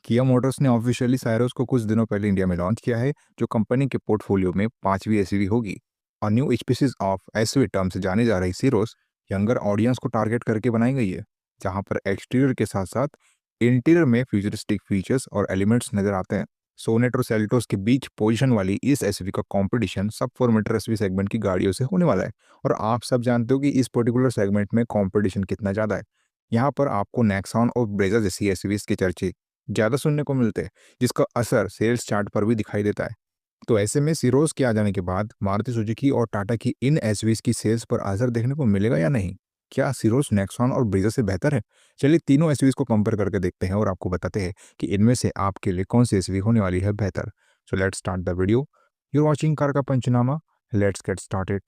किया मोटर्स ने officially Syros को कुछ दिनों पहले इंडिया में लॉन्च किया है, जो कंपनी के पोर्टफोलियो में पांचवी एसयूवी होगी। और new species of SUV term से जाने जा रही सीरोस यंगर ऑडियंस को टारगेट करके बनाई गई है, जहां पर एक्सटीरियर के साथ साथ इंटीरियर में फ्यूचरिस्टिक फीचर्स और एलिमेंट्स नजर आते हैं। सोनेट और सेल्टोस के बीच पोजीशन वाली इस एसयूवी का कंपटीशन सब 4 मीटर एसयूवी सेगमेंट की गाड़ियों से होने वाला है। और आप सब जानते हो कि इस पर्टिकुलर सेगमेंट में कंपटीशन कितना ज़्यादा है। यहाँ पर आपको नेक्सॉन और ब्रेजा जैसी एसयूवीज के चर्चे ज़्यादा सुनने को मिलते हैं, जिसका असर सेल्स चार्ट पर भी दिखाई देता है। तो ऐसे में सीरोज के आ जाने के बाद मारुति सुजुकी और टाटा की इन एसयूवीज की सेल्स पर असर देखने को मिलेगा या नहीं? क्या सीरोज नेक्सॉन और ब्रीजा से बेहतर है? चलिए तीनों एसयूवीज को कंपेयर करके देखते हैं और आपको बताते हैं कि इनमें से आपके लिए कौन सी एसयूवी होने वाली है बेहतर। So let's start the video. You watching car का पंचनामा। Let's get started.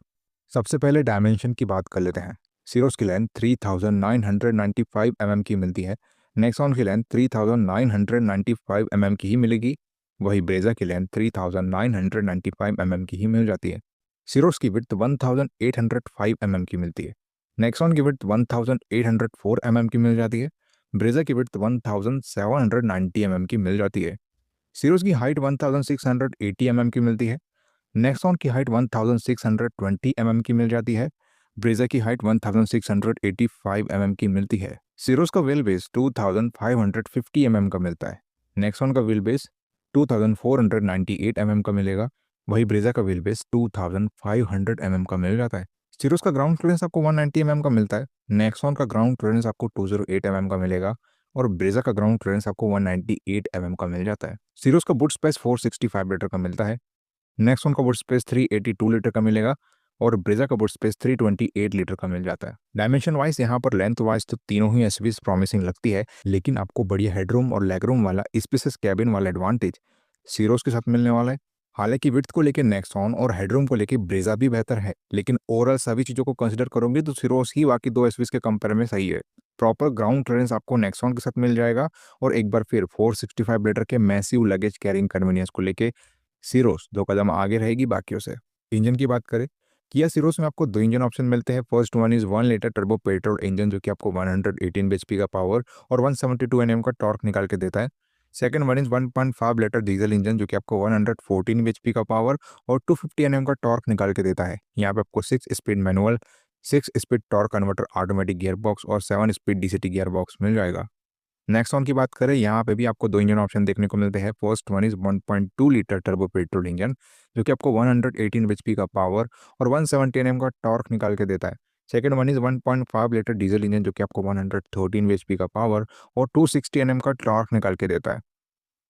सबसे पहले डायमेंशन की बात कर लेते हैं। सीरोज की लेंथ 3995 mm की मिलती है। नेक्सॉन की लेंथ 3995 mm की ही मिलेगी। वही ब्रेजा की लेंथ 3995 mm की ही मिल जाती है। सीरोस की विड्थ 1805 mm की मिलती है। नेक्सॉन की विड्थ 1804 mm की मिल जाती है। ब्रेजा की विड्थ 1790 mm की मिल जाती है। सीरोस की हाइट 1680 mm की मिलती है। नेक्सॉन की हाइट 1620 mm की मिल जाती है। ब्रेजा की हाइट 1685 mm की मिलती है। सीरोस का व्हील बेस 2550 mm का मिलता है। नेक्सॉन का व्हील बेस 2498 mm का मिलेगा। वही ब्रेजा का व्हील बेस 2500 mm का मिल जाता है। सीरोस का ग्राउंड क्लियरेंस आपको 190 mm का मिलता है। नेक्सॉन का ग्राउंड क्लियरेंस आपको 208 mm का मिलेगा और ब्रेजा का ग्राउंड क्लियरेंस आपको 198 mm का मिल जाता है। सीरोस का बूट स्पेस 465 लीटर का मिलता है। नेक्सॉन का बूट स्पेस 382 लीटर का मिलेगा और ब्रेजा का बूट स्पेस 328 लीटर का मिल जाता है। डायमेंशन वाइज यहाँ पर लेंथ वाइज तो तीनों ही एसयूवीज प्रॉमिसिंग लगती है, लेकिन आपको बढ़िया हेडरूम और लेगरूम वाला स्पेसियस कैबिन वाला एडवांटेज सीरोस के साथ मिलने वाला है। हालांकि विड्थ को लेकर नेक्सॉन और हेडरूम को लेकर ब्रेजा भी बेहतर है, लेकिन ओवरऑल सभी चीज़ों को कंसिडर करोगे तो सीरोस ही बाकी दो एसयूवीज के कंपेयर में सही है। प्रॉपर ग्राउंड क्लियरेंस आपको नेक्सॉन के साथ मिल जाएगा और एक बार फिर 465 लीटर के मैसिव लगेज कैरिंग कन्वीनियंस को लेके सीरोस 2 कदम आगे रहेगी बाकियों से। इंजन की बात करें, किया सीरोस में आपको 2 इंजन ऑप्शन मिलते हैं। First one is 1 litre turbo petrol engine, जो कि आपको 118 bhp का पावर और 172 Nm का टॉर्क निकाल के देता है। Second one is 1.5 litre diesel engine, जो कि आपको 114 bhp का पावर और 250 Nm का टॉर्क निकाल के देता है। यहाँ पे आपको 6 speed manual, 6 speed torque converter automatic gear box और 7 स्पीड डीसीटी गियर बॉक्स मिल जाएगा। नेक्सॉन की बात करें, यहाँ पे भी आपको 2 इंजन ऑप्शन देखने को मिलते हैं। First one is 1.2 litre turbo petrol engine, जो कि आपको 118 bhp का पावर और 170 Nm का टॉर्क निकाल के देता है। Second one is 1.5 litre diesel engine, जो कि आपको 113 bhp का पावर और 260 Nm का टॉर्क निकाल के देता है।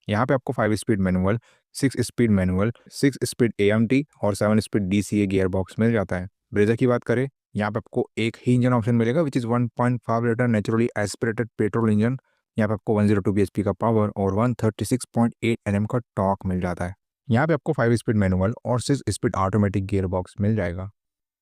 यहाँ पे आपको 5 speed manual, 6 speed manual, 6 speed AMT और 7 स्पीड डीसीए गियर बॉक्स मिल जाता है। ब्रेजा की बात करें, यहाँ पे आपको एक ही इंजन ऑप्शन मिलेगा, which is 1.5 litre naturally aspirated petrol engine. यहाँ पे आपको 102 bhp का पावर और 136.8 Nm का टॉर्क मिल जाता है। यहाँ पे आपको 5 स्पीड मैनुअल और 6 स्पीड ऑटोमेटिक गियर बॉक्स मिल जाएगा।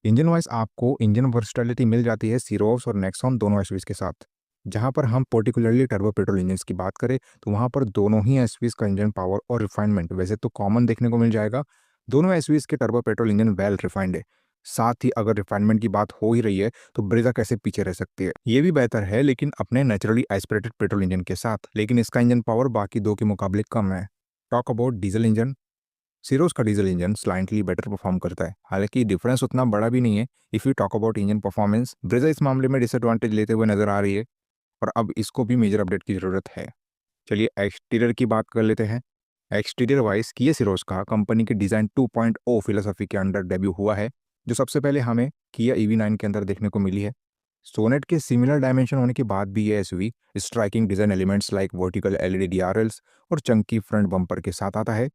इंजन वाइज आपको इंजन वर्सटैलिटी मिल जाती है सीरोस और नेक्सॉन दोनों एसयूवीज के साथ। जहां पर हम पर्टिकुलरली टर्बो पेट्रोल इंजन की बात करें तो वहां पर दोनों ही एसयूवीज का इंजन पावर और रिफाइनमेंट वैसे तो कॉमन देखने को मिल जाएगा। दोनों एसयूवीज के turbo petrol engine well refined है। साथ ही अगर रिफाइनमेंट की बात हो ही रही है तो ब्रेजा कैसे पीछे रह सकती है? ये भी बेहतर है, लेकिन अपने नेचुरली एस्पिरेटेड पेट्रोल इंजन के साथ, लेकिन इसका इंजन पावर बाकी दो के मुकाबले कम है। टॉक अबाउट डीजल इंजन, सीरोस का diesel engine slightly better perform करता है, हालांकि डिफरेंस उतना बड़ा भी नहीं है। If you talk about engine performance, Brezza इस मामले में डिसएडवांटेज लेते हुए नजर आ रही है और अब इसको भी मेजर अपडेट की ज़रूरत है। चलिए एक्सटीरियर की बात कर लेते हैं। एक्सटीरियर वाइज किया सीरोस का कंपनी के डिज़ाइन 2.0 फिलोसफी के अंडर डेब्यू हुआ है, जो सबसे पहले हमें किया EV9 के अंदर देखने को मिली है। सोनेट के सिमिलर डायमेंशन होने के बाद भी ये SUV striking design elements like vertical LED DRLs और चंकी फ्रंट बम्पर के साथ आता है।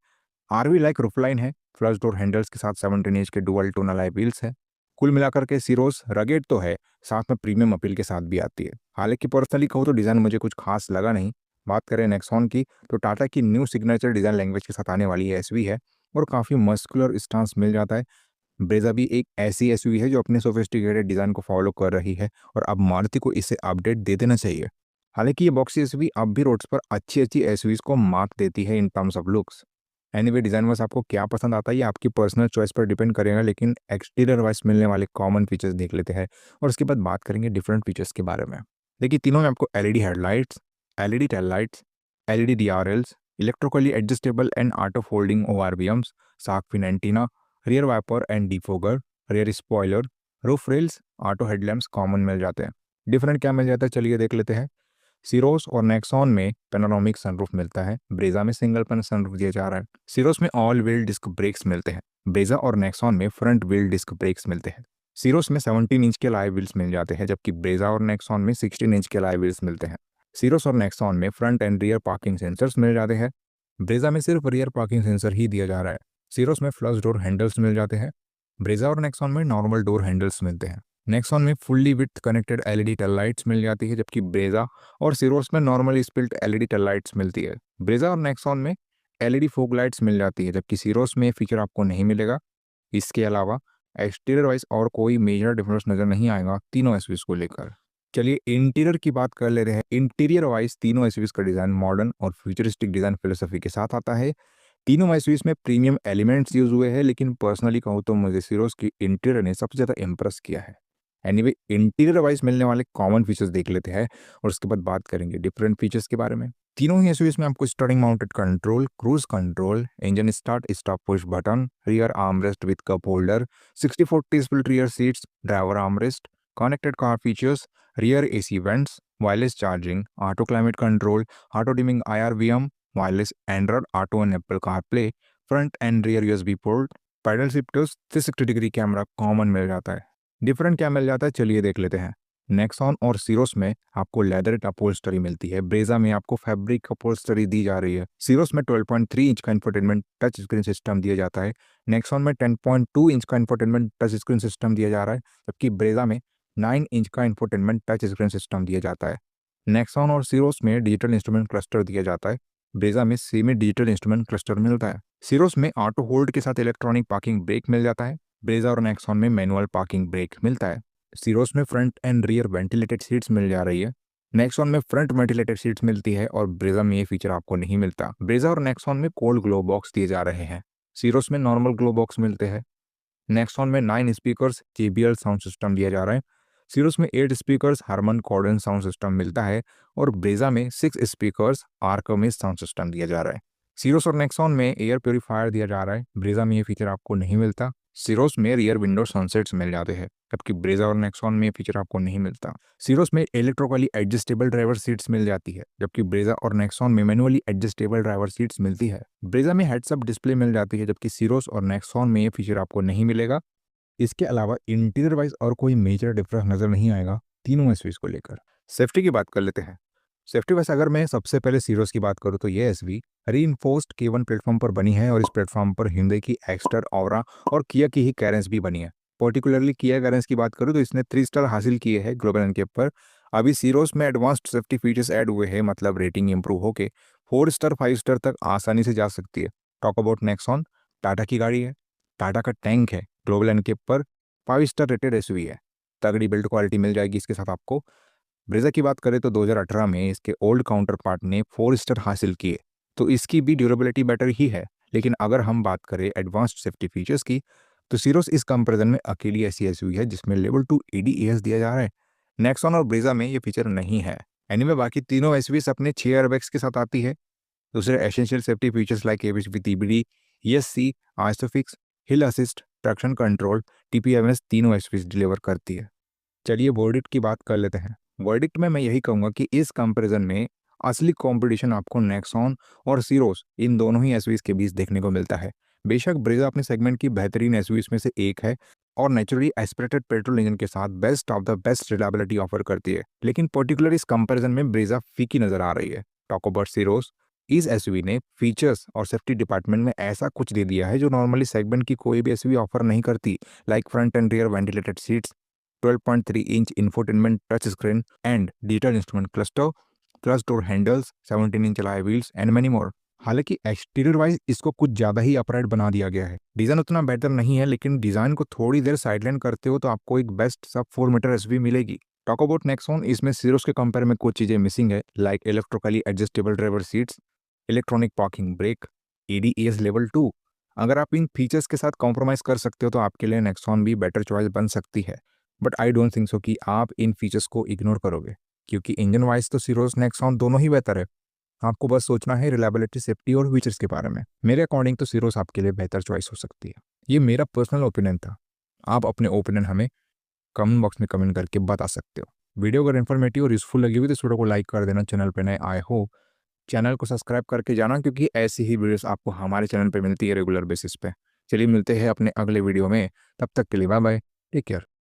आरवी लाइक रूफलाइन है, फ्लश डोर हैंडल्स के साथ 17 इंच के डुअल टोन अलाई व्हील्स है। कुल मिलाकर के सीरोस रगेड तो है, साथ में प्रीमियम अपील के साथ भी आती है। हालांकि पर्सनली कहूँ तो डिज़ाइन मुझे कुछ खास लगा नहीं। बात करें नेक्सॉन की तो टाटा की न्यू सिग्नेचर डिज़ाइन लैंग्वेज के साथ आने वाली ये एसयूवी है और काफ़ी मस्कुलर स्टांस मिल जाता है। ब्रेजा भी एक ऐसी एसयूवी है जो अपने सोफिस्टिकेटेड डिज़ाइन को फॉलो कर रही है और अब मारुति को इसे अपडेट दे देना चाहिए। हालांकि ये बॉक्सी एसयूवी अब भी रोड्स पर अच्छी अच्छी एसयूवीज को मात देती है in terms of looks. Anyway design wise आपको क्या पसंद आता है ये आपकी पर्सनल चॉइस पर डिपेंड करेगा, लेकिन एक्सटीरियर वाइज मिलने वाले कॉमन फीचर्स देख लेते हैं और उसके बाद बात करेंगे डिफरेंट फीचर्स के बारे में। देखिए तीनों में आपको LED headlights, LED tail lights, LED DRLs, electrically adjustable and auto folding ORVMs, shark fin antenna, rear wiper and defogger, rear spoiler, roof rails, auto headlamps common मिल जाते हैं। डिफरेंट क्या मिल जाता है चलिए देख लेते हैं। सीरोस और नेक्सॉन में पेनोरामिक सनरूफ मिलता है, ब्रेजा में सिंगल पैनल सनरूफ दिया जा रहा है। सीरोस में ऑल व्हील डिस्क ब्रेक्स मिलते हैं, ब्रेजा और नेक्सॉन में फ्रंट व्हील डिस्क ब्रेक्स मिलते हैं। सीरोस में 17 इंच के अलॉय व्हील्स मिल जाते हैं, जबकि ब्रेजा और नेक्सॉन में 16 इंच के अलॉय व्हील्स मिलते हैं। सीरोस और नेक्सॉन में front and rear parking sensors मिल जाते हैं, ब्रेजा में सिर्फ रियर पार्किंग सेंसर ही दिया जा रहा है। सीरोस में फ्लश डोर हैंडल्स मिल जाते हैं, ब्रेजा और नेक्सॉन में नॉर्मल डोर हैंडल्स मिलते हैं। नेक्सॉन में fully with connected LED tail lights मिल जाती है, जबकि ब्रेजा और सीरोस में normal split LED tail lights मिलती है। ब्रेजा और नेक्सॉन में एलईडी फोग लाइट्स मिल जाती है, जबकि सीरोस में फीचर आपको नहीं मिलेगा। इसके अलावा एक्सटीरियर वाइज और कोई मेजर डिफरेंस नजर नहीं आएगा तीनों एसयूवीज को लेकर। चलिए इंटीरियर की बात कर ले रहे हैं। इंटीरियर वाइज तीनों एसयूवीज का डिजाइन मॉडर्न और फ्यूचरिस्टिक डिजाइन फिलोसफी के साथ आता है। तीनों एसयूवीज में प्रीमियम एलिमेंट्स यूज हुए हैं, लेकिन पर्सनली कहूँ तो मुझे सीरोस की इंटीरियर ने सबसे ज़्यादा इम्प्रेस किया है। एनीवे इंटीरियर वाइज मिलने वाले कॉमन फीचर्स देख लेते हैं और उसके बाद बात करेंगे डिफरेंट फीचर्स के बारे में। तीनों ही एसयूवीज में आपको steering mounted control, cruise control, engine start stop push button, rear armrest with cup holder, 60/40 split rear seats, driver armrest, connected car features, rear AC vents, wireless charging, auto climate control, auto dimming IRVM, wireless Android auto and Apple CarPlay, front and rear USB port, paddle shifters, 360 degree camera common मिल जाता है। Different क्या मिल जाता है चलिए देख लेते हैं। नेक्सॉन और सीरोस में आपको लेदर अपहोल्स्टरी मिलती है, ब्रेजा में आपको फैब्रिक अपहोल्स्टरी दी जा रही है। सीरोस में 12.3 इंच का इंफोटेनमेंट टच स्क्रीन सिस्टम दिया जाता है, नेक्सॉन में 10.2 इंच का इंफोटेनमेंट टच स्क्रीन सिस्टम दिया जा रहा है, जबकि ब्रेजा में 9 इंच का इंफोटेनमेंट टच स्क्रीन सिस्टम दिया जाता है। नेक्सॉन और सीरोस में डिजिटल इंस्ट्रूमेंट क्लस्टर दिया जाता है, ब्रेजा में सेमी डिजिटल इंस्ट्रूमेंट क्लस्टर मिलता है। सीरोस में ऑटो होल्ड के साथ इलेक्ट्रॉनिक पार्किंग ब्रेक मिल जाता है, ब्रेजा और नेक्सॉन में मैनुअल पार्किंग ब्रेक मिलता है। सीरोस में front and rear ventilated seats मिल जा रही है, नेक्सॉन में फ्रंट वेंटिलेटेड सीट्स मिलती है और ब्रेजा में ये फीचर आपको नहीं मिलता। ब्रेजा और नेक्सॉन में कोल्ड ग्लो बॉक्स दिए जा रहे हैं, सीरोस में नॉर्मल ग्लो बॉक्स मिलते हैं। नेक्सॉन में 9 स्पीकर्स JBL साउंड सिस्टम दिया जा रहा है, सीरोस में 8 स्पीकर्स हारमन कॉर्डन साउंड सिस्टम मिलता है और ब्रेजा में 6 स्पीकर्स आर्कमिस साउंड सिस्टम दिया जा रहा है। सीरोस और नेक्सॉन में एयर प्योरीफायर दिया जा रहा है, ब्रेजा में ये फीचर आपको नहीं मिलता। सीरोस में रियर विंडो सनसेट्स मिल जाते हैं, जबकि ब्रेजा और नेक्सॉन में ये फीचर आपको नहीं मिलता। सीरोस में इलेक्ट्रिकली एडजस्टेबल ड्राइवर सीट्स मिल जाती है, जबकि ब्रेजा और नेक्सॉन में मैनुअली एडजस्टेबल ड्राइवर सीट्स मिलती है। ब्रेजा में हेड्सअप डिस्प्ले मिल जाती है, जबकि सीरोस और नेक्सॉन में ये फीचर आपको नहीं मिलेगा। इसके अलावा इंटीरियर वाइज और कोई मेजर डिफरेंस नजर नहीं आएगा तीनों एसयूवीज को लेकर। सेफ्टी की बात कर लेते हैं। सेफ्टी वाइज अगर मैं सबसे पहले सीरोस की बात करूं तो ये एसवी रीइंफोर्स्ड K1 प्लेटफॉर्म पर बनी है और इस प्लेटफॉर्म पर Hyundai की एक्स्टर, ऑरा और किया की ही कैरेंस भी बनी है। पर्टिकुलरली किया कैरेंस की बात करूं तो इसने 3 स्टार हासिल किए हैं ग्लोबल एनकेप पर। अभी सीरोस में एडवांस्ड सेफ्टी फीचर्स ऐड हुए हैं, मतलब रेटिंग इंप्रूव होके 4 स्टार 5 स्टार तक आसानी से जा सकती है। टॉक अबाउट नेक्सॉन, टाटा की गाड़ी है, टाटा का टैंक है, ग्लोबल एनकेप पर 5 स्टार रेटेड एसयूवी है, तगड़ी बिल्ड क्वालिटी मिल जाएगी इसके साथ आपको। ब्रेजा की बात करें तो 2018 में इसके ओल्ड काउंटर पार्ट ने 4 स्टार हासिल किए, तो इसकी भी ड्यूरेबिलिटी बेटर ही है। लेकिन अगर हम बात करें एडवांस्ड सेफ्टी फीचर्स की, तो सीरोस इस कंपैरिजन में अकेली ऐसी एसयूवी है जिसमें लेवल 2 ADAS दिया जा रहा है। नेक्सॉन और ब्रेजा में ये फीचर नहीं है। एनीवे बाकी तीनों एसयूवीज अपने 6 एयरबैग्स के साथ आती है। दूसरे essential safety features like ABS with EBD, ESC, isofix, hill assist, traction control, TPMS तीनों एसयूवीज डिलीवर करती है। चलिए वर्डिक्ट की बात कर लेते हैं। वर्डिक्ट में मैं यही कहूँगा कि इस कंपैरिजन में असली कंपटीशन आपको नेक्सॉन और सीरोस इन दोनों ही एसयूवीज के बीच देखने को मिलता है। बेशक ब्रेजा अपने सेगमेंट की बेहतरीन एसयूवीज में से एक है और नेचुरली एस्पिरेटेड पेट्रोल इंजन के साथ best of the best reliability offer करती है, लेकिन पर्टिकुलर इस कंपैरिजन में ब्रेजा फीकी नजर आ रही है। टॉक अबाउट सीरोस, इस एसयूवी ने फीचर्स और सेफ्टी डिपार्टमेंट में ऐसा कुछ दे दिया है जो नॉर्मली सेगमेंट की कोई भी एसयूवी ऑफर नहीं करती, like front and rear ventilated seats, 12.3 inch infotainment touch screen and digital instrument cluster, thrust door handles, 17 inch alloy wheels and many more। हालांकि एक्सटीरियर वाइज इसको कुछ ज़्यादा ही अपराइट बना दिया गया है। डिज़ाइन उतना बेहतर नहीं है, लेकिन डिज़ाइन को थोड़ी देर साइडलाइन करते हो तो आपको एक बेस्ट सब 4 मीटर एसयूवी मिलेगी। टॉक अबाउट नेक्सॉन, इसमें सीरोस के कंपेयर में कुछ चीज़ें मिसिंग है, like electrically adjustable driver seats, electronic parking brake, ADAS level 2। अगर आप इन फीचर्स के साथ कॉम्प्रोमाइज़ कर सकते हो तो आपके लिए नेक्सॉन भी बेटर चॉइस बन सकती है, but I don't think so कि आप इन फीचर्स को इग्नोर करोगे, क्योंकि इंजन वाइज तो सीरोस नेक्सॉन दोनों ही बेहतर है। आपको बस सोचना है रिलायबिलिटी, सेफ्टी और फीचर्स के बारे में। मेरे अकॉर्डिंग तो सीरोस आपके लिए बेहतर चॉइस हो सकती है। ये मेरा पर्सनल ओपिनियन था। आप अपने ओपिनियन हमें कमेंट बॉक्स में कमेंट करके बता सकते हो। वीडियो अगर इन्फॉर्मेटिव और यूजफुल लगी हुई तो इस वीडियो को लाइक कर देना। चैनल पे नए आए हो चैनल को सब्सक्राइब करके जाना, क्योंकि ऐसी ही वीडियोस आपको हमारे चैनल पे मिलती है रेगुलर बेसिस पे। चलिए मिलते हैं अपने अगले वीडियो में, तब तक के लिए बाय बाय, टेक केयर।